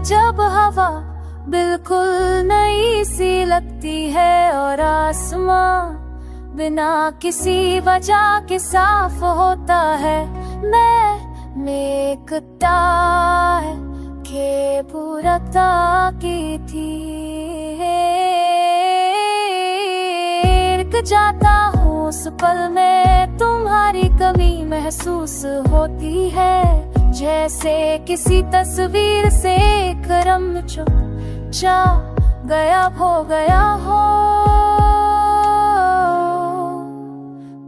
जब हवा बिल्कुल नई सी लगती है और आसमां बिना किसी वजह के साफ होता है। मैं नेकता है के पूरता की थी जाता हूँ उस पल में तुम्हारी कमी महसूस होती है। जैसे किसी तस्वीर से एक रंग चुप जा गायब हो गया हो।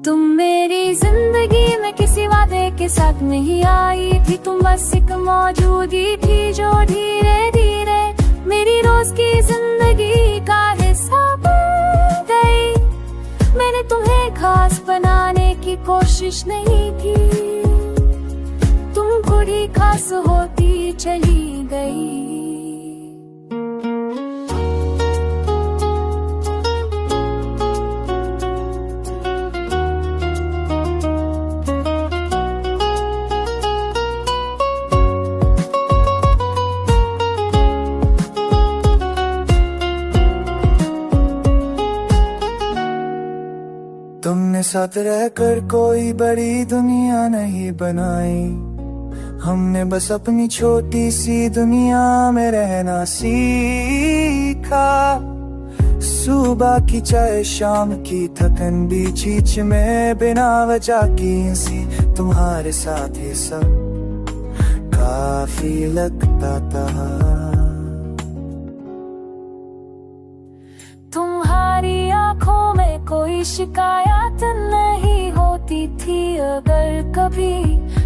तुम मेरी जिंदगी में किसी वादे के साथ नहीं आई थी, तुम बस एक मौजूदी थी जो धीरे धीरे मेरी रोज की जिंदगी का हिस्सा बन गई। मैंने तुम्हें खास बनाने की कोशिश नहीं की, तुम खुद ही खास होती चली गई। तुमने साथ रहकर कोई बड़ी दुनिया नहीं बनाई, हमने बस अपनी छोटी सी दुनिया में रहना सीखा। सुबह की चाय शाम की थकन भी बीच में बिना वजह की हंसी, तुम्हारे साथ ये सब काफी लगता था। तुम्हारी आंखों में कोई शिकायत नहीं होती थी, अगर कभी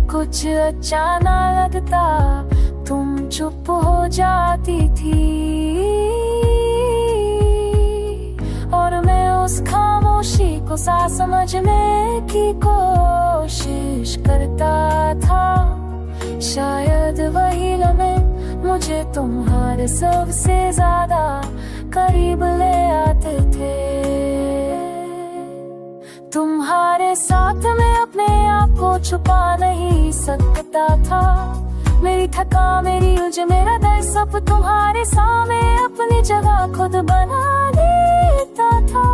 कुछ अच्छा ना लगता तुम चुप हो जाती थी। और मैं उस खामोशी को सा समझने की कोशिश करता था। शायद वही लम्हे मुझे तुम्हारे सबसे ज्यादा करीब ले आते थे। तुम्हारे साथ मैं अपने आप को छुपा नहीं सकता था। मेरी थका मेरी उलझ मेरा दर्द सब तुम्हारे सामने अपनी जगह खुद बना देता था।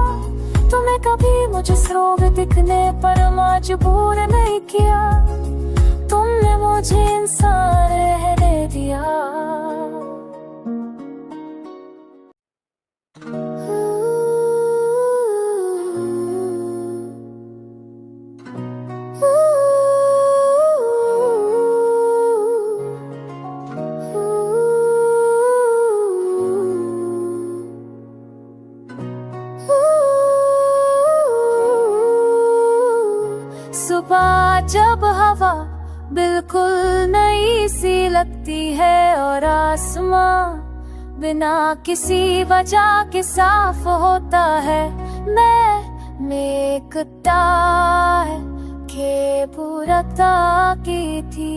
तुम्हें कभी मुझे रोग दिखने पर मजबूर नहीं किया, तुमने मुझे इंसान रहने दिया। सुबह जब हवा बिल्कुल नई सी लगती है और आसमां बिना किसी वजह के साफ होता है। मैं नेकता है के पूरता की थी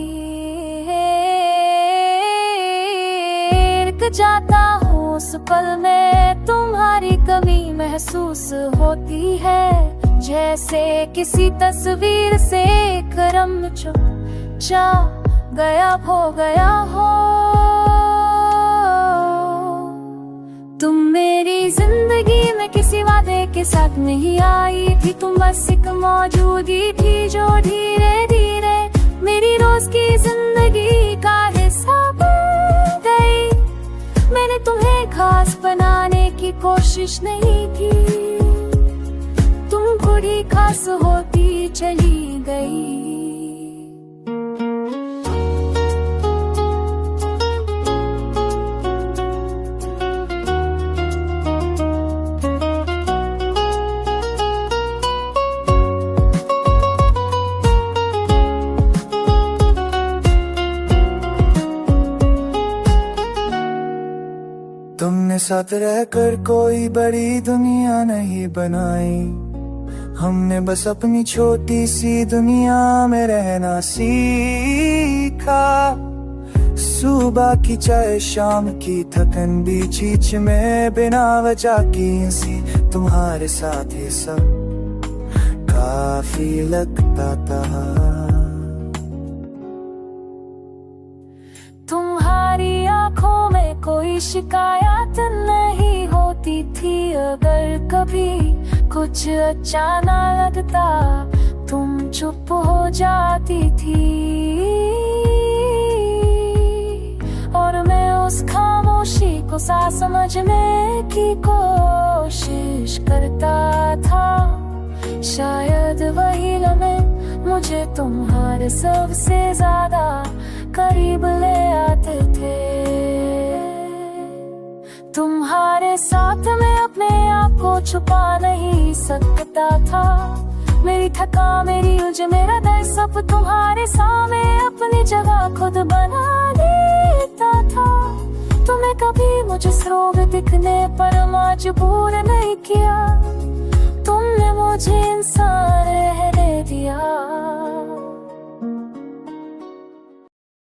जाता हूँ उस पल में तुम्हारी कमी महसूस होती है। जैसे किसी तस्वीर से एक रंग चुप जा गायब हो गया हो। तुम मेरी जिंदगी में किसी वादे के साथ नहीं आई थी, तुम बस एक मौजूदी थी जो धीरे धीरे मेरी रोज की जिंदगी का हिस्सा बन गई। मैंने तुम्हें खास बनाने की कोशिश नहीं की, तुम खुद ही खास होती चली गई। तुमने साथ रहकर कोई बड़ी दुनिया नहीं बनाई, हमने बस अपनी छोटी सी दुनिया में रहना सीखा। सुबह की चाय शाम की थकन भी बीच में बिना वजह की हंसी, तुम्हारे साथ ये सब काफी लगता था। तुम्हारी आंखों में कोई शिकायत नहीं होती थी। अगर कभी कुछ अच्छा ना लगता तुम चुप हो जाती थी, और मैं उस खामोशी को सा समझने की कोशिश करता था। शायद वही लम्हे मुझे तुम्हारे सबसे ज्यादा करीब ले आते थे। तुम्हारे साथ मैं अपने आप को छुपा नहीं सकता था। मेरी थका, मेरी उलझ, मेरा दर्द सब तुम्हारे सामने अपनी जगह खुद बना लेता था। तुम्हें कभी मुझे रोग दिखने पर मजबूर नहीं किया। तुमने मुझे इंसान